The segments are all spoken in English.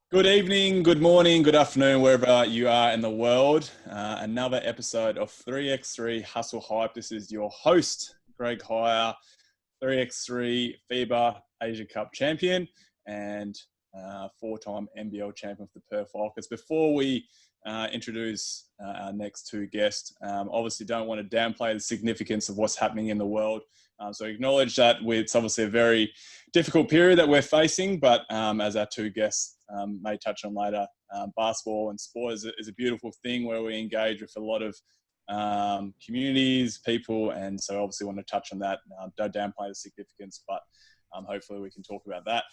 Good evening, good morning, good afternoon, wherever you are in the world. Another episode of 3x3 Hustle Hype. This is your host, Greg Heyer, 3x3 FIBA Asia Cup champion and four-time NBL champion of the Perth Falcons. Before we introduce our next two guests, obviously don't want to downplay the significance of what's happening in the world. So acknowledge that it's obviously a very difficult period that we're facing, but as our two guests may touch on later, basketball and sport is a beautiful thing where we engage with a lot of communities, people, and so obviously want to touch on that. Don't downplay the significance, but hopefully we can talk about that.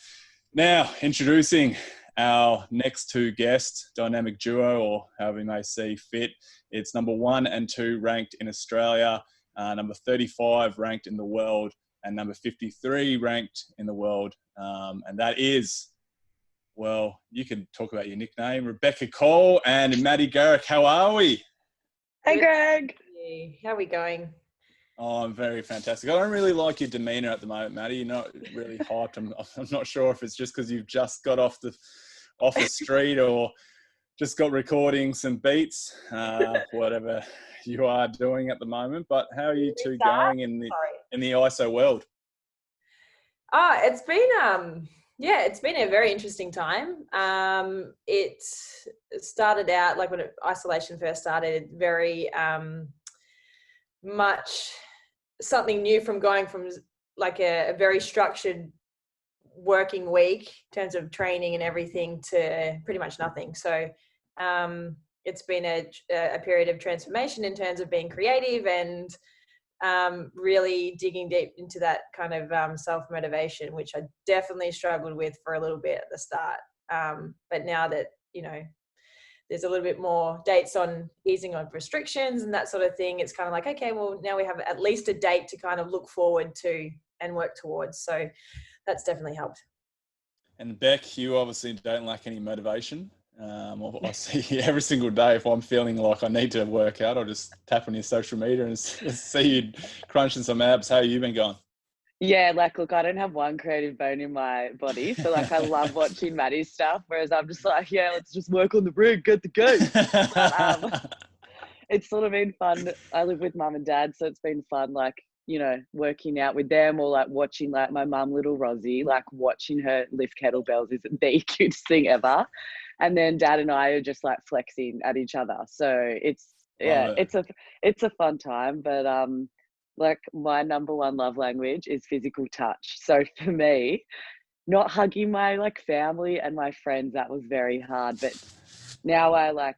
Now, introducing our next two guests, dynamic duo, or however you may see fit. It's number 1 and 2 ranked in Australia, number 35 ranked in the world, and number 53 ranked in the world. And that is, well, you can talk about your nickname, Rebecca Cole and Maddie Garrick. How are we? Hey, Greg. How are we going? Oh, I'm very fantastic. I don't really like your demeanour at the moment, Maddie. You're not really hyped. I'm not sure if it's just because you've just got off the street or just got recording some beats, whatever you are doing at the moment. But how are you two going in the ISO world? It's been a very interesting time. It started out like when isolation first started, very much something new from going from like a very structured working week in terms of training and everything to pretty much nothing. So it's been a period of transformation in terms of being creative and really digging deep into that kind of self-motivation, which I definitely struggled with for a little bit at the start. But now that, there's a little bit more dates on easing on restrictions and that sort of thing, it's kind of like, okay, well, now we have at least a date to kind of look forward to and work towards. So that's definitely helped. And Beck, you obviously don't lack any motivation. I see you every single day. If I'm feeling like I need to work out, I'll just tap on your social media and see you crunching some abs. How have you been going? Yeah, look, I don't have one creative bone in my body. So, I love watching Maddie's stuff, whereas I'm just like, yeah, let's just work on the rig, get the go. But, it's sort of been fun. I live with mum and dad, so it's been fun, working out with them or watching my mum, little Rosie, watching her lift kettlebells is the cutest thing ever. And then dad and I are just flexing at each other. So it's a fun time, but my number one love language is physical touch. So for me, not hugging my family and my friends, that was very hard. But now I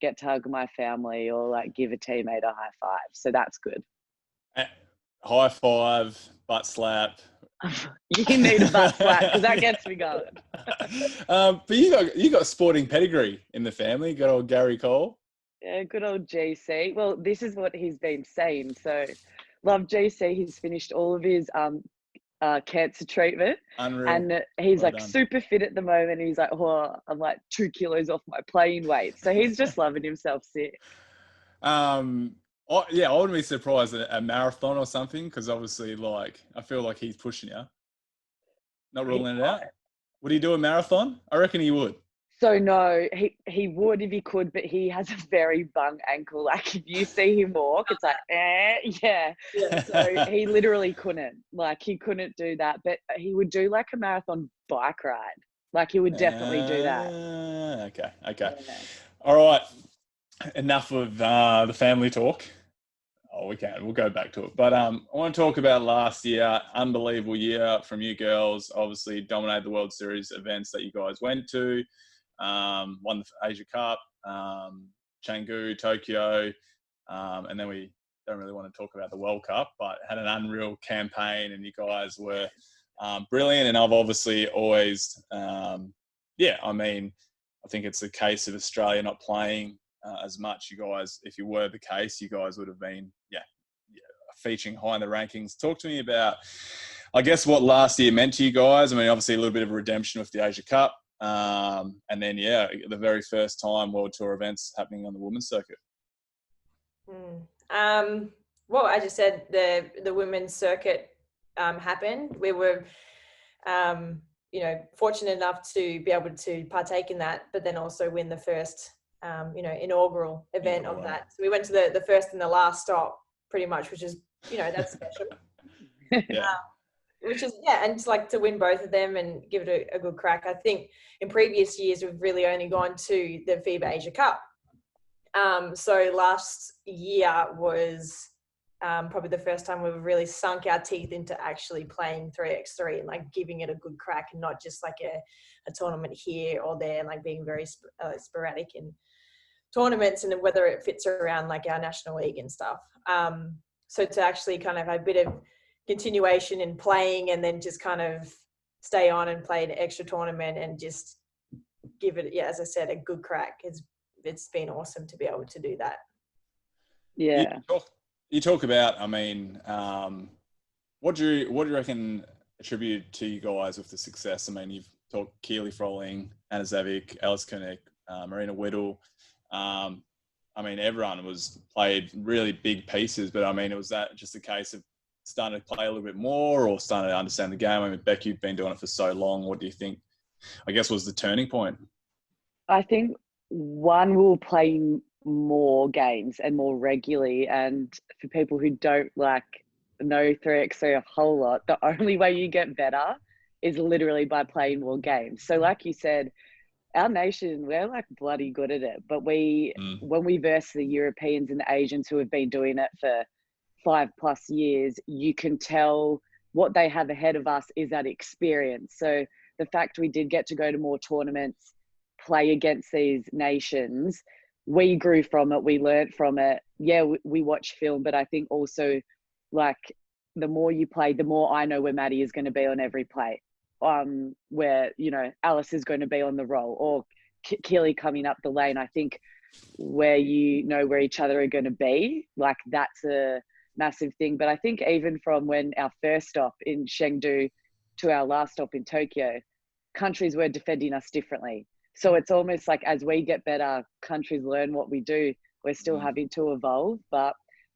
get to hug my family or give a teammate a high five. So that's good. High five, butt slap. You need a butt slap because that gets me going. But you got sporting pedigree in the family. You got old Gary Cole. Yeah, good old GC. Well, this is what he's been saying. So, love GC. He's finished all of his cancer treatment. Unreal. And he's Well done. Super fit at the moment. He's I'm 2 kilos off my playing weight. So he's just loving himself sick. I wouldn't be surprised at a marathon or something because obviously, I feel like he's pushing you. Not ruling it out. Would he do a marathon? I reckon he would. So no, he would if he could, but he has a very bung ankle. If you see him walk, it's yeah. So he literally couldn't. He couldn't do that, but he would do a marathon bike ride. He would definitely do that. Okay. Yeah. All right. Enough of the family talk. Oh, we'll go back to it. But I want to talk about last year. Unbelievable year from you girls. Obviously dominated the World Series events that you guys went to. Won the Asia Cup, Chengdu, Tokyo, and then we don't really want to talk about the World Cup, but had an unreal campaign and you guys were brilliant. And I've obviously always, I think it's a case of Australia not playing as much. You guys, if you were the case, you guys would have been, featuring high in the rankings. Talk to me about, I guess, what last year meant to you guys. I mean, obviously a little bit of a redemption with the Asia Cup. And then, the very first time World Tour events happening on the women's circuit. Well, as you said, the women's circuit happened. We were fortunate enough to be able to partake in that, but then also win the first, inaugural event of that. So we went to the first and the last stop pretty much, which is, that's special. Yeah. Which is, and just like to win both of them and give it a good crack. I think in previous years, we've really only gone to the FIBA Asia Cup. So last year was probably the first time we've really sunk our teeth into actually playing 3x3 and like giving it a good crack, and not just like a tournament here or there, and like being very sporadic in tournaments, and whether it fits around like our national league and stuff. So to actually kind of have a bit of continuation in playing, and then just kind of stay on and play an extra tournament and just give it, as I said, a good crack. It's been awesome to be able to do that. Yeah. You talk about, what do you reckon attribute to you guys with the success? I mean, you've talked Keely Froling, Anna Zavic, Alice Koenig, Marina Whittle. Everyone played really big pieces, but was that just a case of starting to play a little bit more, or starting to understand the game? Beck, you've been doing it for so long. What do you think, was the turning point? I think one, will play more games and more regularly. And for people who don't know 3x3 a whole lot, the only way you get better is literally by playing more games. So like you said, our nation, we're bloody good at it. But when we verse the Europeans and the Asians who have been doing it for 5+ years, you can tell what they have ahead of us is that experience. So the fact we did get to go to more tournaments, play against these nations, we grew from it, we learned from it. Yeah, we watch film, but I think also the more you play, the more I know where Maddie is going to be on every play. Where, Alice is going to be on the roll, or Keely coming up the lane. I think where where each other are going to be, that's a massive thing. But I think even from when our first stop in Chengdu to our last stop in Tokyo, countries were defending us differently. So it's almost like as we get better, countries learn what we do. We're still having to evolve. But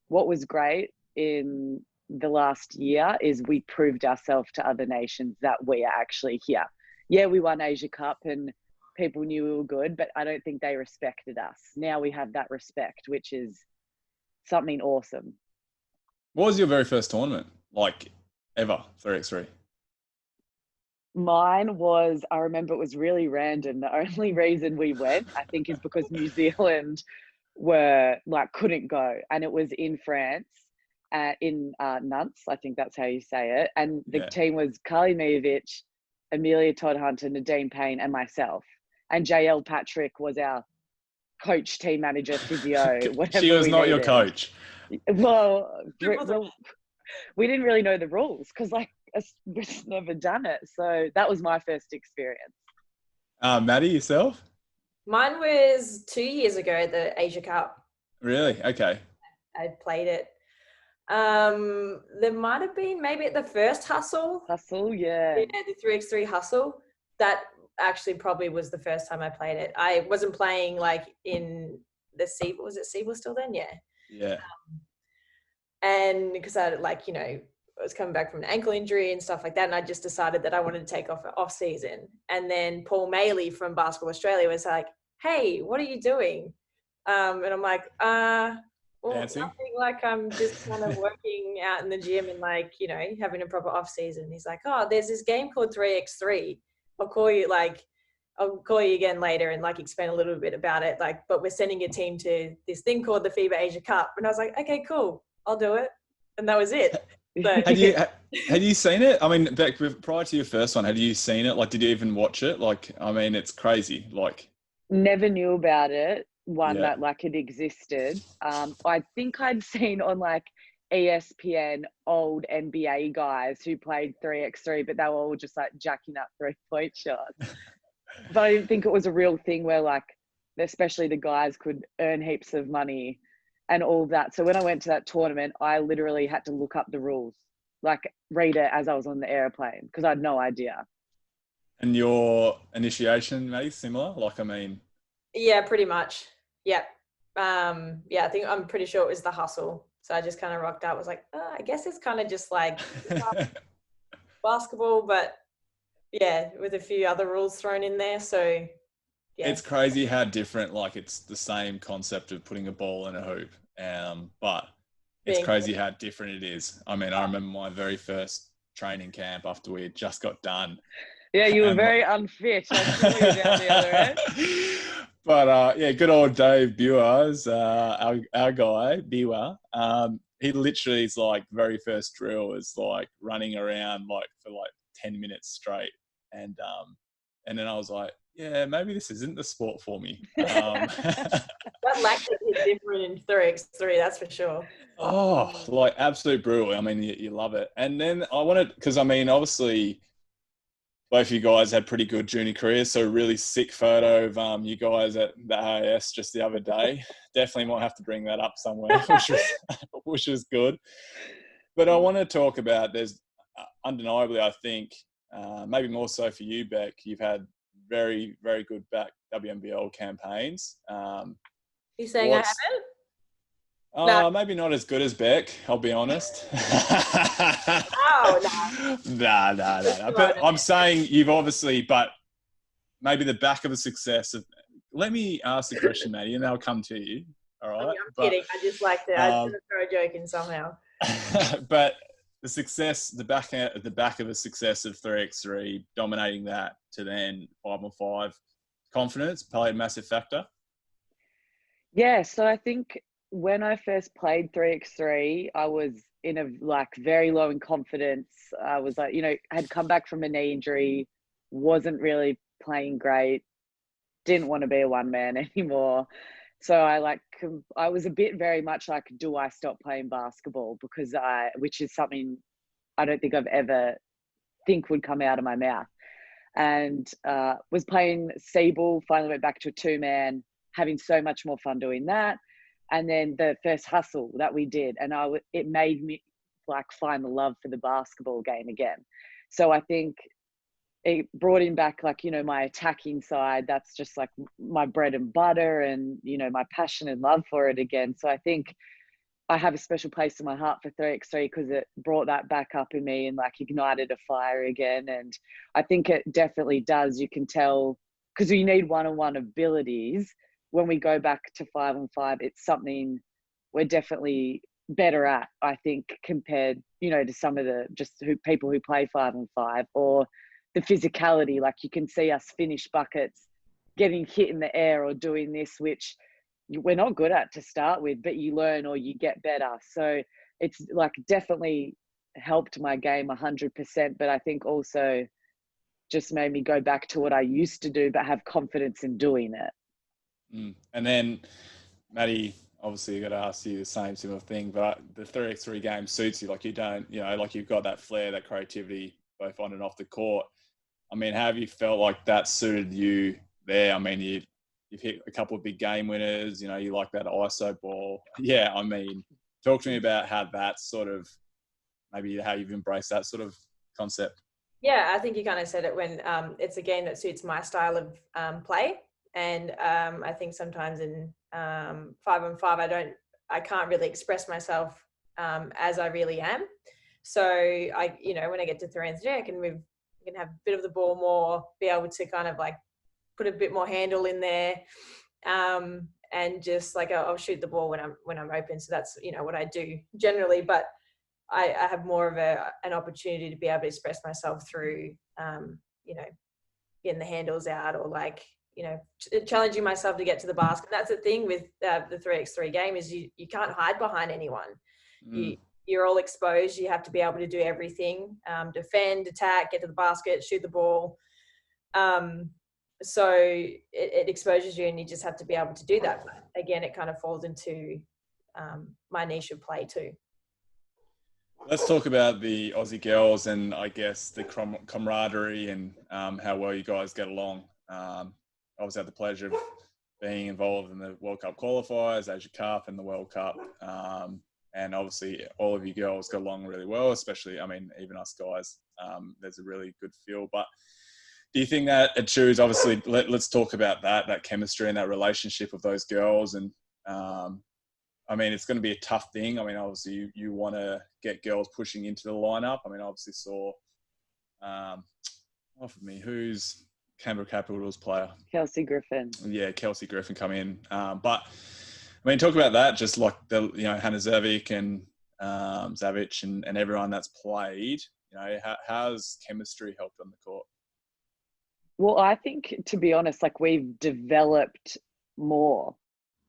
what was great in the last year is we proved ourselves to other nations that we are actually here. Yeah, we won Asia Cup and people knew we were good, but I don't think they respected us. Now we have that respect, which is something awesome. What was your very first tournament, ever, 3x3? Mine was, I remember it was really random. The only reason we went, I think, is because New Zealand were couldn't go. And it was in France, in Nantes, I think that's how you say it. And the team was Carly Mijovic, Amelia Todd-Hunter, Nadine Payne, and myself. And JL Patrick was our coach, team manager, physio, whatever. She was not your coach. Well, we didn't really know the rules because we've just never done it. So that was my first experience. Maddie, yourself? Mine was 2 years ago, the Asia Cup. Really? Okay. I played it. There might have been maybe at the first Hustle. Yeah. Yeah, the 3x3 Hustle. That actually probably was the first time I played it. I wasn't playing in the SEABL. Was it SEABL still then? Yeah. Yeah. And because I I was coming back from an ankle injury and stuff like that, and I just decided that I wanted to take off season. And then Paul Maley from Basketball Australia was like, "Hey, what are you doing?" And I'm like, well, dancing? nothing, I'm just kind of working out in the gym and having a proper off season." He's like, "Oh, there's this game called 3x3. I'll call you again later and explain a little bit about it. But we're sending a team to this thing called the FIBA Asia Cup." And I was like, "Okay, cool, I'll do it." And that was it. So, had you seen it? Beck, prior to your first one, had you seen it? Did you even watch it? It's crazy. Never knew about it. That it existed. I think I'd seen on ESPN old NBA guys who played 3x3, but they were all just jacking up 3-point shots. But I didn't think it was a real thing where especially the guys could earn heaps of money and all that. So when I went to that tournament, I literally had to look up the rules, read it as I was on the airplane because I had no idea. And your initiation, Maddie, similar? Yeah, pretty much. Yep. I think I'm pretty sure it was the Hustle. So I just kind of rocked out. Was I guess it's kind of just basketball, but with a few other rules thrown in there. So yeah, it's crazy how different. Like it's the same concept of putting a ball in a hoop, but it's crazy how different it is. I mean, I remember my very first training camp after we had just got done. Yeah, you were very unfit. I saw you down the other end. But yeah, good old Dave Buers, our guy, Biwa. He literally is like very first drill is like running around like for like 10 minutes straight. And then I was like, yeah, maybe this isn't the sport for me. That lactic is different in 3x3, that's for sure. Oh, like absolute brutal. I mean, you love it. And then I wanted, because I mean, obviously, both of you guys had pretty good junior careers, so really sick photo of you guys at the AIS just the other day. Definitely might have to bring that up somewhere, which was good. But I want to talk about, there's undeniably, I think, maybe more so for you, Beck, you've had very, very good back WNBL campaigns. You saying I haven't? No. Maybe not as good as Beck, I'll be honest. Oh, no. No. But I'm saying you've obviously, but maybe the back of a success of, let me ask the question, Maddie, and I'll come to you. All right. I'm kidding. I just like to, I just throw a joke in somehow. But the success, the back of a success of 3x3, dominating that to then 5-on-5, confidence played a massive factor. Yeah, so I think when I first played 3x3, I was in a like very low in confidence. I was like, had come back from a knee injury, wasn't really playing great, didn't want to be a one man anymore. So I was a bit very much like, do I stop playing basketball? Because which is something I don't think I've ever think would come out of my mouth. And was playing C-ball, finally went back to a 2-man, having so much more fun doing that. And then the first hustle that we did, and it made me like find the love for the basketball game again. So I think it brought in back like, my attacking side. That's just like my bread and butter and, my passion and love for it again. So I think I have a special place in my heart for 3x3 because it brought that back up in me and like ignited a fire again. And I think it definitely does. You can tell because you need one-on-one abilities. When we go back to 5-on-5, it's something we're definitely better at, I think, compared, to some of the people who play 5-on-5 or the physicality. Like you can see us finish buckets, getting hit in the air or doing this, which we're not good at to start with, but you learn or you get better. So it's like definitely helped my game 100%, but I think also just made me go back to what I used to do, but have confidence in doing it. And then, Maddie, obviously I got to ask you the same similar thing, but the 3x3 game suits you. Like you don't, like you've got that flair, that creativity, both on and off the court. I mean, how have you felt like that suited you there? I mean, you've hit a couple of big game winners, you like that ISO ball. Yeah, I mean, talk to me about how that sort of, maybe how you've embraced that sort of concept. Yeah, I think you kind of said it when it's a game that suits my style of play. And I think sometimes in 5-on-5, I can't really express myself as I really am. So when I get to 3x3, I can have a bit of the ball more, be able to kind of like put a bit more handle in there, and just like I'll shoot the ball when I'm open. So that's what I do generally, but I have more of an opportunity to be able to express myself through getting the handles out or like challenging myself to get to the basket. That's the thing with the 3x3 game is you can't hide behind anyone. You're all exposed. You have to be able to do everything, defend, attack, get to the basket, shoot the ball. So it exposes you and you just have to be able to do that. But again, it kind of falls into my niche of play too. Let's talk about the Aussie girls and I guess the camaraderie and how well you guys get along. Obviously had the pleasure of being involved in the World Cup qualifiers, Asia Cup and the World Cup. And obviously all of you girls got along really well, especially, I mean, even us guys, there's a really good feel. But do you think that it shows, obviously, let's talk about that chemistry and that relationship of those girls. And I mean, it's going to be a tough thing. I mean, obviously you want to get girls pushing into the lineup. I mean, I obviously saw, off of me, who's Canberra Capitals player? Kelsey Griffin. Yeah, Kelsey Griffin come in. But I mean, talk about that. Just like Hannah Zervik and Zavic and everyone that's played. How's chemistry helped on the court? Well, I think, to be honest, like we've developed more.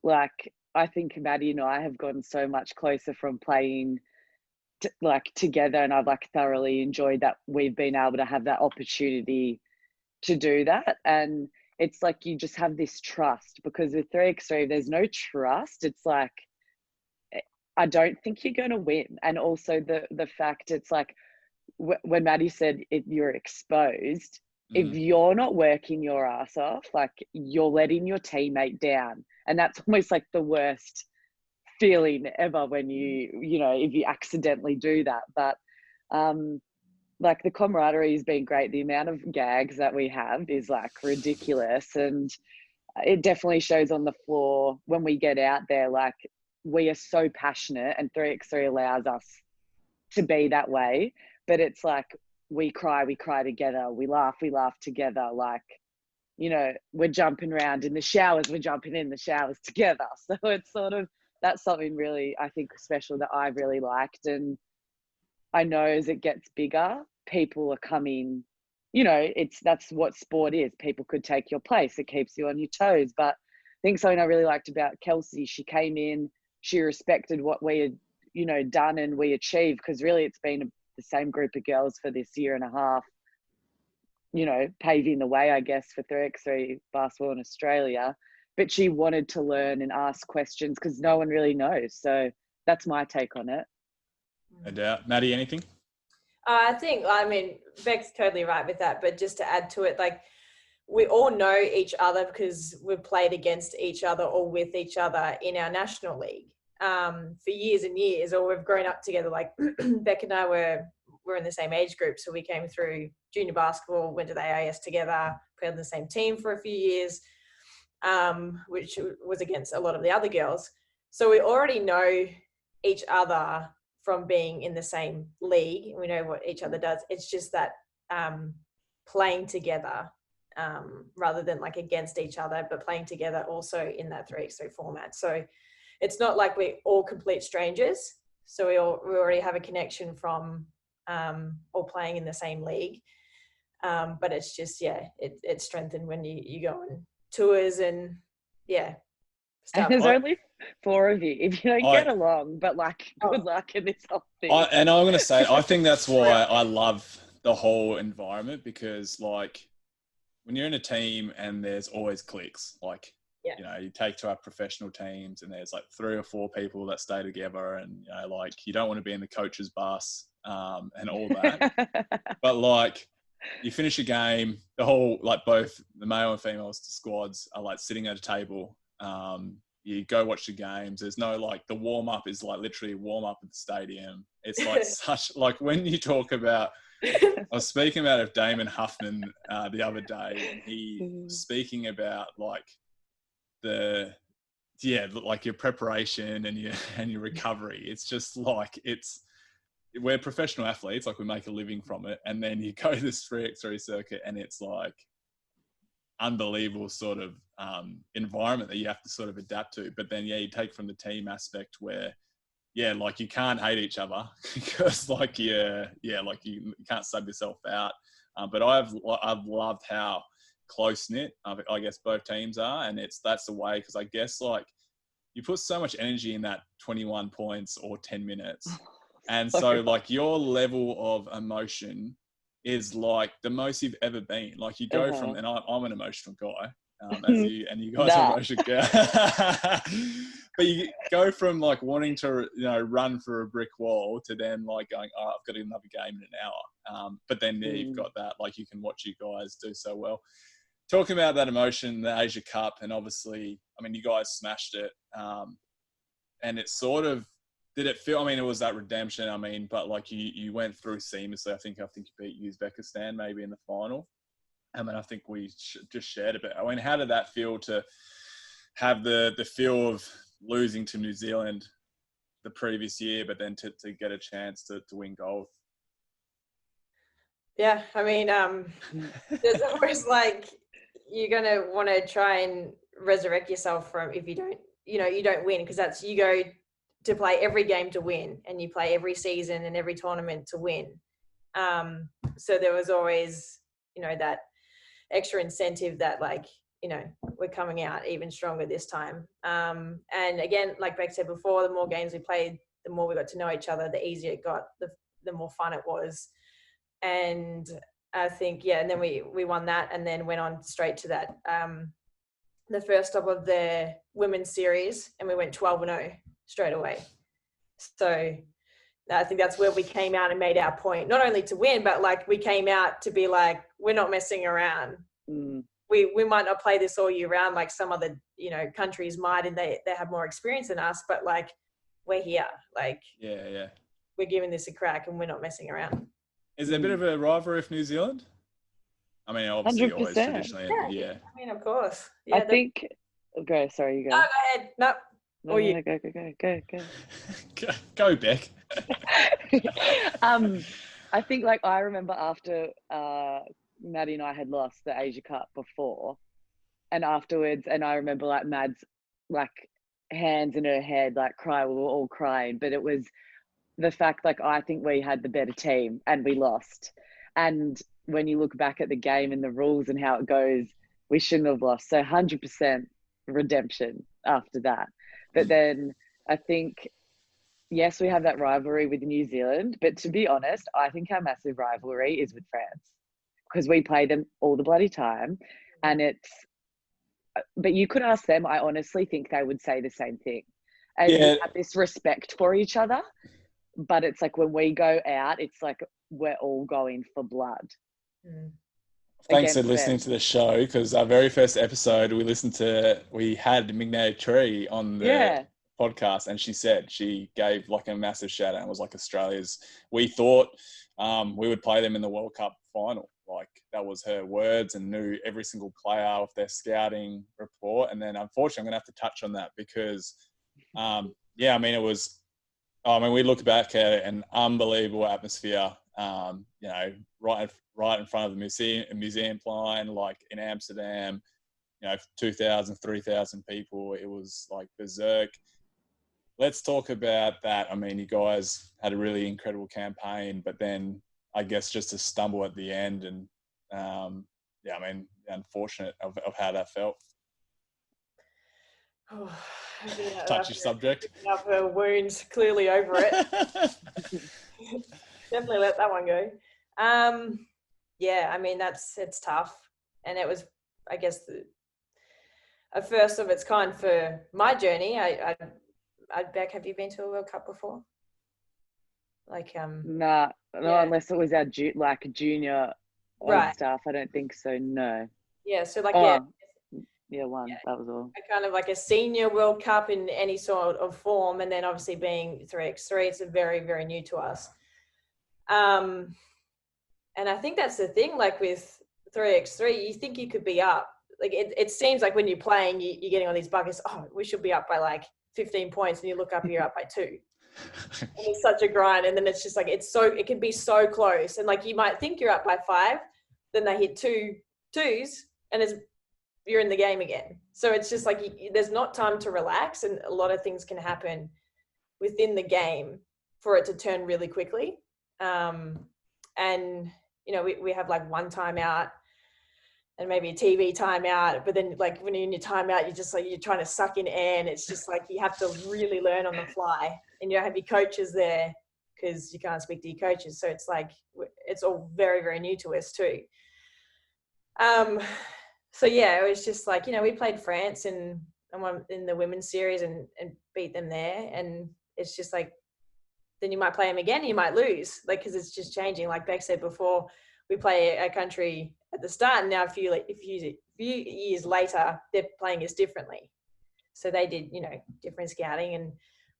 Like I think Maddie and I have gotten so much closer from playing together, and I've like thoroughly enjoyed that we've been able to have that opportunity to do that. And it's like you just have this trust, because with 3x3 there's no trust. It's like I don't think you're going to win. And also the fact it's like when Maddie said if you're exposed, if you're not working your ass off, like you're letting your teammate down, and that's almost like the worst feeling ever when if you accidentally do that. But like the camaraderie has been great. The amount of gags that we have is like ridiculous, and it definitely shows on the floor when we get out there. Like we are so passionate, and 3x3 allows us to be that way. But it's like we cry together, we laugh together. Like, we're jumping around in the showers, we're jumping in the showers together. So it's sort of, that's something really, I think, special that I really liked. And I know as it gets bigger, people are coming, that's what sport is. People could take your place. It keeps you on your toes. But I think something I really liked about Kelsey, she came in, she respected what we had, done and we achieved, because really it's been the same group of girls for this year and a half, paving the way, I guess, for 3x3 basketball in Australia. But she wanted to learn and ask questions because no one really knows. So that's my take on it. No doubt. Maddie, anything? I mean, Beck's totally right with that. But just to add to it, like we all know each other because we've played against each other or with each other in our national league for years and years, or we've grown up together. Like Beck and I were in the same age group. So we came through junior basketball, went to the AIS together, played on the same team for a few years, which was against a lot of the other girls. So we already know each other from being in the same league. We know what each other does. It's just that playing together rather than like against each other, but playing together also in that 3x3 format. So it's not like we're all complete strangers. So we already have a connection from all playing in the same league. But it's just, it's strengthened when you go on tours and stuff. And there's only 4 of you. If you don't get along, but like good luck in this whole thing. And I'm going to say, I think that's why I love the whole environment, because like when you're in a team and there's always cliques, like, you take to our professional teams and there's like 3 or 4 people that stay together, and, like you don't want to be in the coach's bus and all that. But like you finish a game, the whole, like both the male and female squads are like sitting at a table. You go watch the games. There's no like, the warm up is like literally warm up at the stadium. It's like such, like when you talk about, I was speaking about it with Damon Huffman the other day, and he was speaking about like like your preparation and your recovery. It's just like, we're professional athletes, like we make a living from it. And then you go this 3x3 circuit and it's like unbelievable sort of environment that you have to sort of adapt to. But then, you take from the team aspect where, like you can't hate each other because like, like you can't sub yourself out. But I've loved how close-knit, I guess both teams are. And that's the way, because I guess like you put so much energy in that 21 points or 10 minutes. And so like your level of emotion is like the most you've ever been. Like you go from, and I'm an emotional guy, and you guys are emotional guys. But you go from like wanting to, run for a brick wall to then like going, oh, I've got another game in an hour. But then you've got that, like you can watch you guys do so well. Talking about that emotion, the Asia Cup, and obviously, I mean, you guys smashed it. And it sort of, did it feel, I mean, it was that redemption, I mean, but like you went through seamlessly. I think you beat Uzbekistan maybe in the final. I mean, I think we just shared a bit. I mean, how did that feel to have the feel of losing to New Zealand the previous year, but then to get a chance to win gold? Yeah, I mean, there's always like you're gonna want to try and resurrect yourself from if you don't, you don't win, because that's you go to play every game to win, and you play every season and every tournament to win. So there was always, that extra incentive that like, we're coming out even stronger this time. And again, like Beck said before, the more games we played, the more we got to know each other, the easier it got, the more fun it was. And I think, and then we won that and then went on straight to that, the first stop of the women's series, and we went 12-0 straight away. So I think that's where we came out and made our point, not only to win, but like we came out to be like, we're not messing around. We might not play this all year round like some other, countries might, and they have more experience than us, but like we're here. Like, yeah. We're giving this a crack and we're not messing around. Is there a bit of a rivalry with New Zealand? I mean, obviously 100%. always traditionally, yeah. I mean, of course. Yeah, I think, go, sorry, you go. No, go ahead. No. No, you. go. Go, Beck. I think like I remember after Maddie and I had lost the Asia Cup before, and afterwards, and I remember like Mad's like hands in her head, like cry, we were all crying, but it was the fact like I think we had the better team and we lost. And when you look back at the game and the rules and how it goes, we shouldn't have lost. So 100% redemption after that. But then I think, yes, we have that rivalry with New Zealand, but to be honest, I think our massive rivalry is with France, because we play them all the bloody time. And but you could ask them, I honestly think they would say the same thing. And we have this respect for each other, but it's like when we go out, it's like we're all going for blood. Thanks for listening to the show, because our very first episode we had Mignay Tree on the podcast, and she gave like a massive shout out and was like we thought we would play them in the World Cup final. Like that was her words, and knew every single player of their scouting report. And then unfortunately I'm gonna have to touch on that because we look back at an unbelievable atmosphere, right in front of the museum line, like in Amsterdam, 2,000, 3,000 people. It was like berserk. Let's talk about that. I mean, you guys had a really incredible campaign, but then I guess just to stumble at the end and, unfortunate of how that felt. Oh, touchy subject. Up her wounds, clearly over it. Definitely let that one go. I mean, it's tough, and it was, I guess, a first of its kind for my journey. Beck, have you been to a World Cup before? Like, no, unless it was our junior stuff. I don't think so. No. Yeah. So like, one. That was all. A kind of like a senior World Cup in any sort of form, and then obviously being 3x3, it's very, very new to us. And I think that's the thing, like with 3x3, you think you could be up. Like it seems like when you're playing, you're getting on these buckets, we should be up by like 15 points, and you look up, you're up by 2. And it's such a grind, and then it's just like it can be so close, and like you might think you're up by 5, then they hit 2 twos, and you're in the game again. So it's just like there's not time to relax, and a lot of things can happen within the game for it to turn really quickly. And we have like one timeout and maybe a TV timeout, but then like when you're in your timeout, you're just like, you're trying to suck in air, and it's just like you have to really learn on the fly, and you don't have your coaches there because you can't speak to your coaches. So it's like, it's all very, very new to us too. So it was just like, we played France in the women's series and beat them there. And it's just like, then you might play them again, you might lose, like, because it's just changing. Like Beck said before, we play a country at the start, and now a few years later, they're playing us differently. So they did, different scouting, and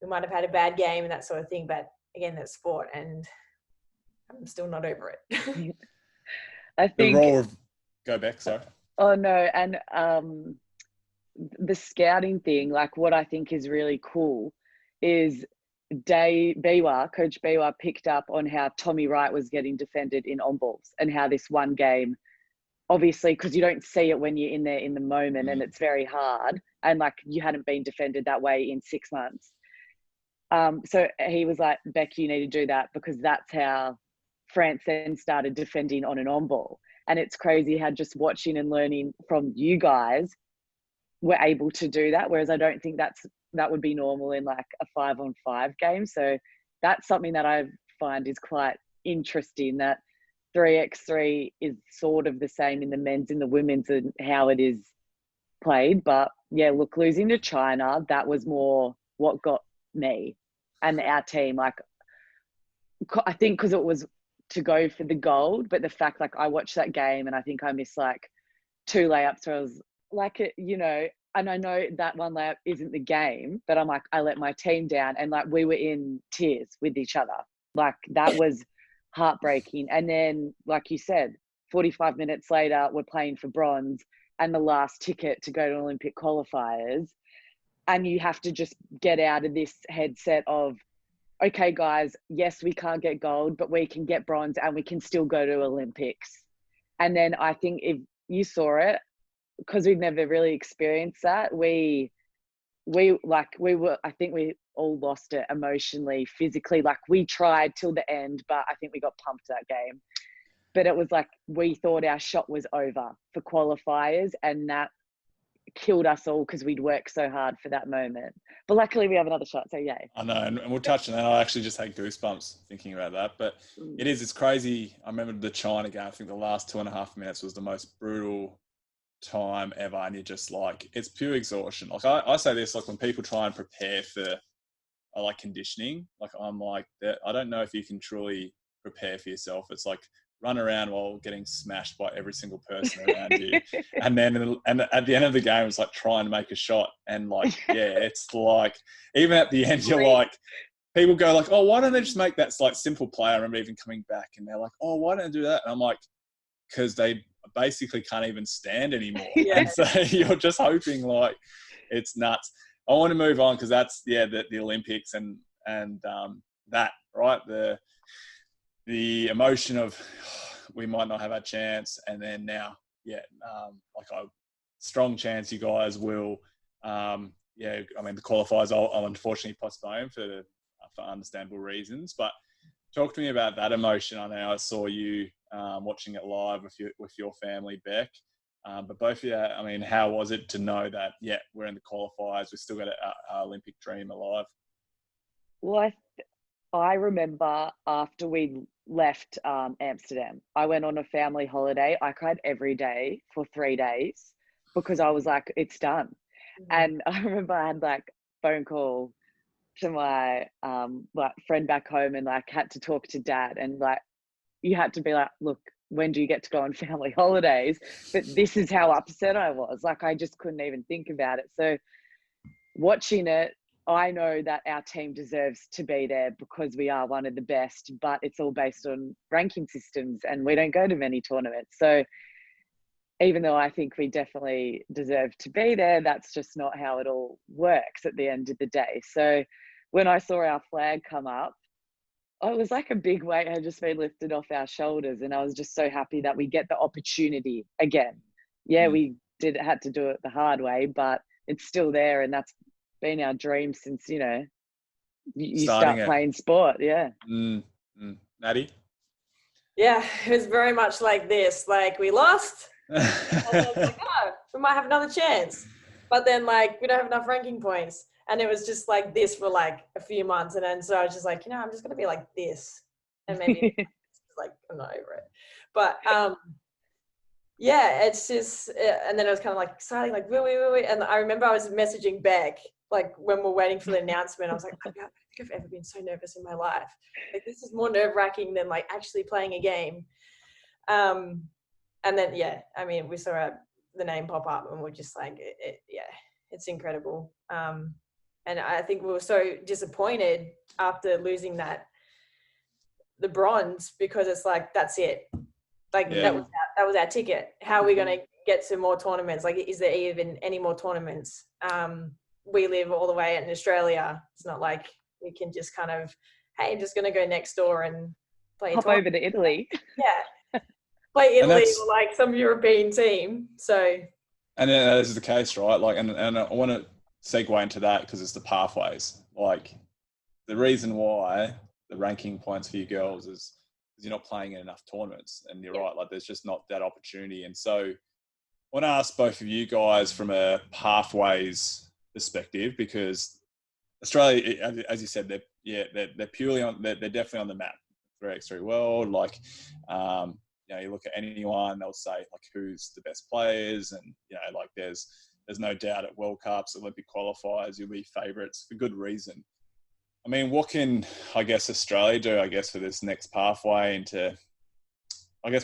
we might have had a bad game and that sort of thing. But again, that's sport, and I'm still not over it. I think. Go back, sorry. Oh no, and the scouting thing, like what I think is really cool is Coach Biwa picked up on how Tommy Wright was getting defended in on balls, and how this one game, obviously, because you don't see it when you're in there in the moment, and it's very hard, and like you hadn't been defended that way in 6 months. So he was like, Beck, you need to do that, because that's how France then started defending on an on ball. And it's crazy how just watching and learning from you guys were able to do that, whereas I don't think that would be normal in like a 5-on-5 game. So that's something that I find is quite interesting, that 3x3 is sort of the same in the men's and the women's and how it is played. But yeah, look, losing to China, that was more what got me and our team. Like, I think because it was to go for the gold, but the fact, like, I watched that game and I think I missed like 2 layups where I was like, and I know that one layup isn't the game, but I'm like, I let my team down, and like we were in tears with each other. Like, that was heartbreaking. And then, like you said, 45 minutes later, we're playing for bronze and the last ticket to go to Olympic qualifiers. And you have to just get out of this headset of, okay, guys, yes, we can't get gold, but we can get bronze and we can still go to Olympics. And then I think if you saw it, because we've never really experienced that, I think we all lost it emotionally, physically. Like, we tried till the end, but I think we got pumped that game. But it was like, we thought our shot was over for qualifiers, and that killed us all because we'd worked so hard for that moment. But luckily we have another shot, so yay. I know, and we'll touch on that. I actually just had goosebumps thinking about that. But it's crazy. I remember the China game. I think the last 2.5 minutes was the most brutal time ever, and you're just like, it's pure exhaustion. Like, I say this, like, when people try and prepare for like conditioning, like, I'm like, I don't know if you can truly prepare for yourself. It's like run around while getting smashed by every single person around you, and then at the end of the game, it's like trying to make a shot, and like, yeah, it's like, even at the end, you're like, people go like, oh, why don't they just make that like simple play? I remember even coming back and they're like, oh, why don't they do that? And I'm like, because they basically can't even stand anymore. Yeah. And so you're just hoping, like, it's nuts. I want to move on because that's the Olympics and that, right, the emotion of we might not have a chance, and then now like a strong chance you guys will I mean, the qualifiers I'll unfortunately postpone for understandable reasons, but talk to me about that emotion. I know I saw you watching it live with your family, Beck. But both of you, I mean, how was it to know that, we're in the qualifiers, we've still got our Olympic dream alive? Well, I remember after we left Amsterdam, I went on a family holiday. I cried every day for 3 days because I was like, it's done. Mm-hmm. And I remember I had like phone call to my like friend back home, and like had to talk to Dad, and like you had to be like, look, when do you get to go on family holidays? But this is how upset I was. Like, I just couldn't even think about it. So watching it, I know that our team deserves to be there because we are one of the best, but it's all based on ranking systems and we don't go to many tournaments. So even though I think we definitely deserve to be there, that's just not how it all works at the end of the day. So when I saw our flag come up, it was like a big weight had just been lifted off our shoulders, and I was just so happy that we get the opportunity again. Yeah, we had to do it the hard way, but it's still there, and that's been our dream since, you start playing sport. Yeah. Maddie? Yeah, it was very much like this. Like, we lost, and then it's like, oh, we might have another chance, but then like we don't have enough ranking points. And it was just like this for like a few months. And then so I was just like, I'm just going to be like this. And maybe like, I'm not over it. But it's just, and then I was kind of like excited, like, wait. And I remember I was messaging Beck, like when we're waiting for the announcement, I was like, I don't think I've ever been so nervous in my life. Like, this is more nerve wracking than like actually playing a game. And then, I mean, we saw the name pop up and we're just like, it's incredible. And I think we were so disappointed after losing the bronze, because it's like, that's it. Like, that was our ticket. How are we going to get to more tournaments? Like, is there even any more tournaments? We live all the way in Australia. It's not like we can just kind of, hey, I'm just going to go next door and play. Hop over to Italy. Yeah. Play Italy or like some European team. So. And that is the case, right? Like, and I want to segue into that because it's the pathways. Like, the reason why the ranking points for you girls is you're not playing in enough tournaments, and you're right. Like, there's just not that opportunity. And so, I want to ask both of you guys from a pathways perspective, because Australia, as you said, they're purely on. They're definitely on the map. 3x3 World, like. You look at anyone, they'll say like who's the best players, and like there's no doubt at World Cups, Olympic qualifiers, you'll be favourites for good reason. I mean, what can Australia do for this next pathway into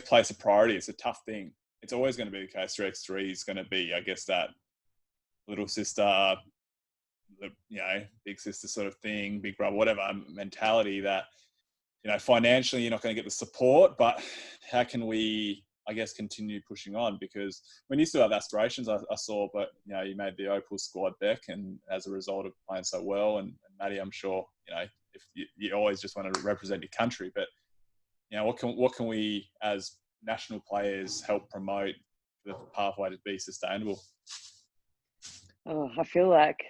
place a priority? It's a tough thing. It's always going to be the case. 3x3 is going to be that little sister, big sister sort of thing, big brother, whatever mentality that. Financially, you're not going to get the support, but how can we, continue pushing on? Because when you still have aspirations, I saw, but, you made the Opal squad, Beck, and as a result of playing so well, and Maddie, I'm sure, if you always just want to represent your country, but, what can we as national players help promote the pathway to be sustainable? Oh, I feel like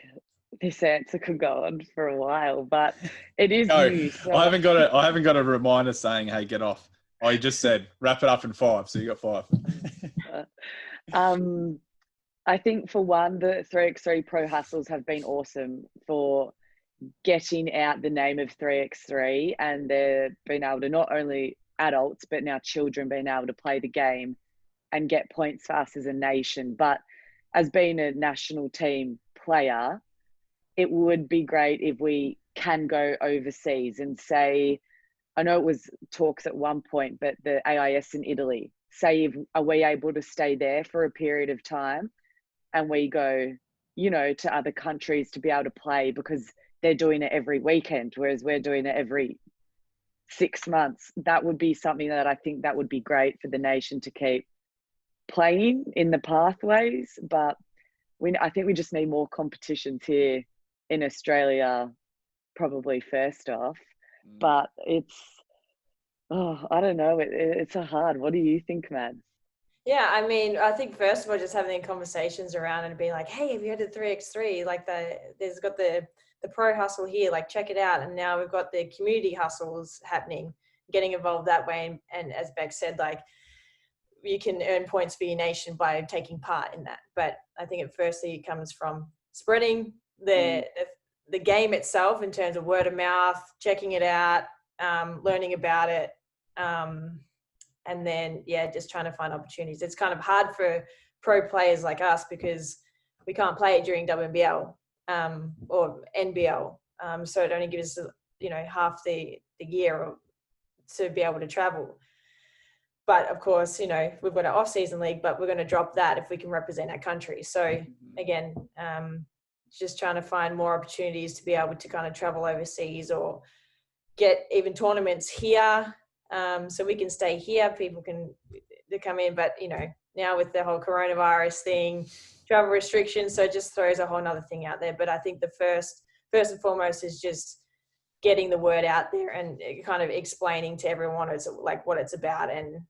this answer could go on for a while, but it is new. So. I haven't got a reminder saying, "Hey, get off." You just said wrap it up in 5, so you got 5. I think for one, the 3x3 Pro Hustles have been awesome for getting out the name of 3x3, and they've been able to not only adults but now children being able to play the game and get points for us as a nation. But as being a national team player, it would be great if we can go overseas and say, I know it was talks at one point, but the AIS in Italy, are we able to stay there for a period of time and we go, to other countries to be able to play, because they're doing it every weekend, whereas we're doing it every 6 months. That would be something that I think that would be great for the nation to keep playing in the pathways. But I think we just need more competitions here in Australia, probably first off, but I don't know. It's a hard. What do you think, Mads? Yeah, I mean, I think first of all, just having conversations around and being like, hey, have you heard of 3x3? Like there's got the pro hustle here, like check it out. And now we've got the community hustles happening, getting involved that way. And as Beck said, like you can earn points for your nation by taking part in that. But I think it comes from spreading the game itself in terms of word of mouth, checking it out, learning about it, and then just trying to find opportunities. It's kind of hard for pro players like us because we can't play it during WNBL or NBL, so it only gives us half the year to be able to travel. But of course, we've got an off-season league, but we're going to drop that if we can represent our country. So again, just trying to find more opportunities to be able to kind of travel overseas or get even tournaments here, so we can stay here. People can come in, but now with the whole coronavirus thing, travel restrictions, so it just throws a whole nother thing out there. But I think the first and foremost is just getting the word out there and kind of explaining to everyone what it's about, and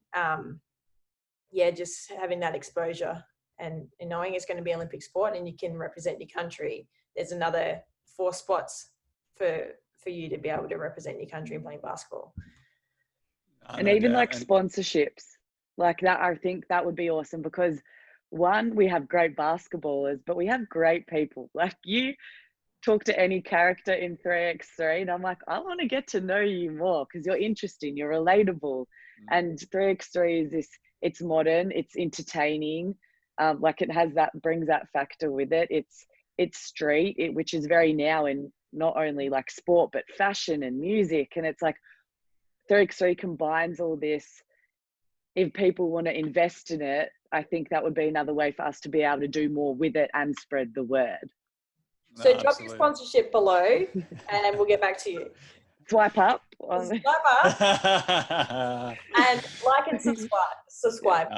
just having that exposure. And knowing it's going to be Olympic sport and you can represent your country, there's another 4 spots for you to be able to represent your country playing basketball. And even sponsorships like that, I think that would be awesome, because one, we have great basketballers, but we have great people. Like, you talk to any character in 3x3 and I'm like, I want to get to know you more because you're interesting, you're relatable. And 3x3 is this, it's modern, it's entertaining. It brings that factor with it. It's street, which is very now in not only like sport, but fashion and music. And it's like 3x3 combines all this. If people want to invest in it, I think that would be another way for us to be able to do more with it and spread the word. So drop your sponsorship below and we'll get back to you. Swipe up. Swipe up. And like and subscribe. Subscribe.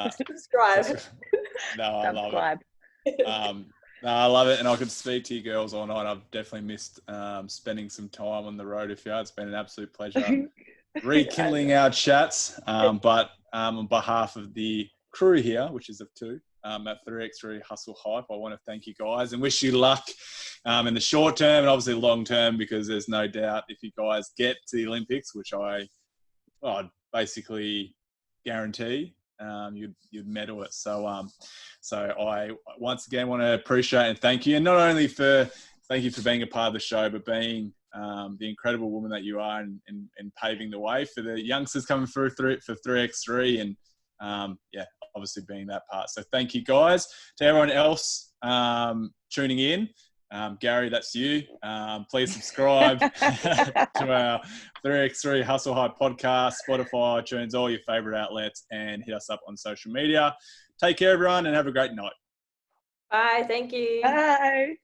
No, I love it. No, I love it, and I could speak to you girls all night. I've definitely missed spending some time on the road with you. It's been an absolute pleasure rekindling our chats. But on behalf of the crew here, which is of two, at 3x3 Hustle Hype, I want to thank you guys and wish you luck in the short term and obviously long term, because there's no doubt if you guys get to the Olympics, which I'd basically guarantee, you'd medal it. So I once again want to appreciate and thank you, and not only thank you for being a part of the show, but being the incredible woman that you are, and paving the way for the youngsters coming through for 3x3, and obviously being that part. So thank you guys. To everyone else tuning in, Gary, that's you. Please subscribe to our 3x3 Hustle Hype podcast, Spotify, iTunes, all your favorite outlets, and hit us up on social media. Take care, everyone, and have a great night. Bye. Thank you. Bye.